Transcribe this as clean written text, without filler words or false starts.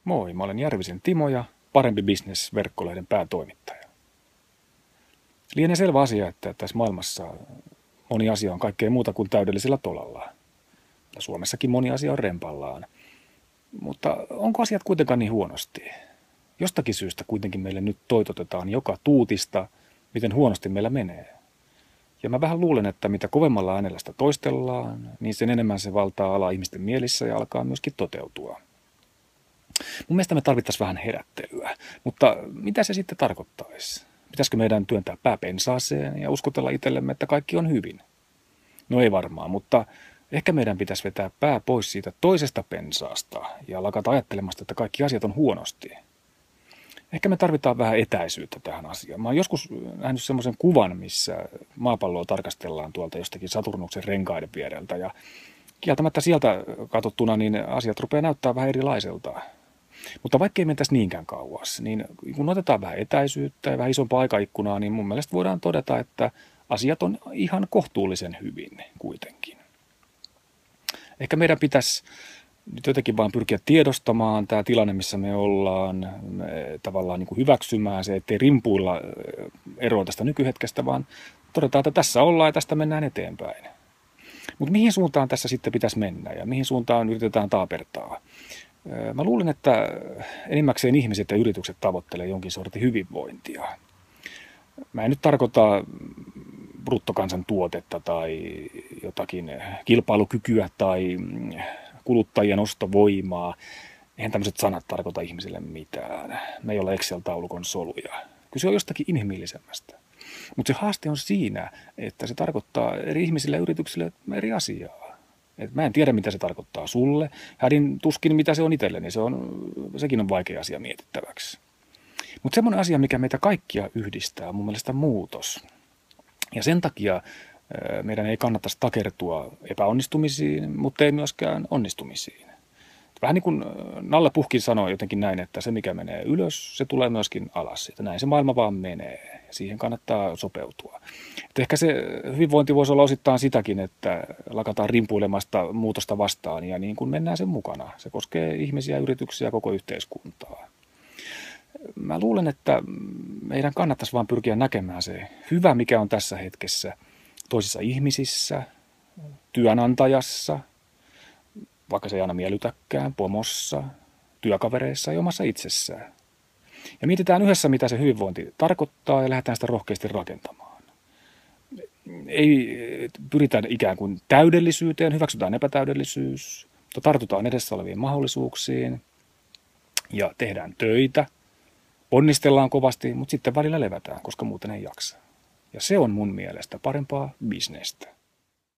Moi, mä olen Järvisen Timo ja Parempi Business -verkkolehden päätoimittaja. Lienee selvä asia, että tässä maailmassa moni asia on kaikkea muuta kuin täydellisellä tolalla. Ja Suomessakin moni asia on rempallaan. Mutta onko asiat kuitenkaan niin huonosti? Jostakin syystä kuitenkin meille nyt toitotetaan joka tuutista, miten huonosti meillä menee. Ja mä vähän luulen, että mitä kovemmalla äänellä sitä toistellaan, niin sen enemmän se valtaa alaa ihmisten mielissä ja alkaa myöskin toteutua. Mun mielestä me tarvittaisiin vähän herättelyä, mutta mitä se sitten tarkoittaisi? Pitäisikö meidän työntää pää pensaaseen ja uskotella itsellemme, että kaikki on hyvin? No ei varmaan, mutta ehkä meidän pitäisi vetää pää pois siitä toisesta pensaasta ja lakata ajattelemasta, että kaikki asiat on huonosti. Ehkä me tarvitaan vähän etäisyyttä tähän asiaan. Mä oon joskus nähnyt semmoisen kuvan, missä maapalloa tarkastellaan tuolta jostakin Saturnuksen renkaiden viereltä ja kieltämättä sieltä katsottuna niin asiat rupeaa näyttää vähän erilaiselta. Mutta vaikka ei mentäisi niinkään kauas, niin kun otetaan vähän etäisyyttä ja vähän isompaa aikaikkunaa, niin mun mielestä voidaan todeta, että asiat on ihan kohtuullisen hyvin kuitenkin. Ehkä meidän pitäisi nyt jotenkin vaan pyrkiä tiedostamaan tämä tilanne, missä me ollaan, tavallaan niin kuin hyväksymään se, ettei rimpuilla eroa tästä nykyhetkestä, vaan todetaan, että tässä ollaan ja tästä mennään eteenpäin. Mutta mihin suuntaan tässä sitten pitäisi mennä ja mihin suuntaan yritetään taapertaa? Mä luulen, että enimmäkseen ihmiset ja yritykset tavoittelee jonkin sortin hyvinvointia. Mä en nyt tarkoita bruttokansantuotetta tai jotakin kilpailukykyä tai kuluttajien ostovoimaa. Eihän tämmöiset sanat tarkoita ihmisille mitään. Me ei ole Excel-taulukon soluja. Kyse on jostakin inhimillisemmästä. Mutta se haaste on siinä, että se tarkoittaa eri ihmisille ja yrityksille eri asiaa. Et mä en tiedä, mitä se tarkoittaa sulle. Hädin tuskin, mitä se on itselleni. Sekin on vaikea asia mietittäväksi. Mutta semmoinen asia, mikä meitä kaikkia yhdistää, on mun mielestä muutos. Ja sen takia meidän ei kannattaisi takertua epäonnistumisiin, mutta ei myöskään onnistumisiin. Vähän niin kuin Nalle Puhkin sanoi jotenkin näin, että se mikä menee ylös, se tulee myöskin alas. Että näin se maailma vaan menee. Siihen kannattaa sopeutua. Et ehkä se hyvinvointi voisi olla osittain sitäkin, että lakataan rimpuilemasta muutosta vastaan ja niin kuin mennään sen mukana. Se koskee ihmisiä, yrityksiä ja koko yhteiskuntaa. Mä luulen, että meidän kannattaisi vaan pyrkiä näkemään se hyvä, mikä on tässä hetkessä toisissa ihmisissä, työnantajassa, vaikka se ei aina miellytäkään, pomossa, työkavereissa ja omassa itsessään. Ja mietitään yhdessä, mitä se hyvinvointi tarkoittaa ja lähdetään sitä rohkeasti rakentamaan. Ei pyritä ikään kuin täydellisyyteen, hyväksytään epätäydellisyys, mutta tartutaan edessä oleviin mahdollisuuksiin ja tehdään töitä, ponnistellaan kovasti, mutta sitten välillä levätään, koska muuten ei jaksa. Ja se on mun mielestä parempaa bisnestä.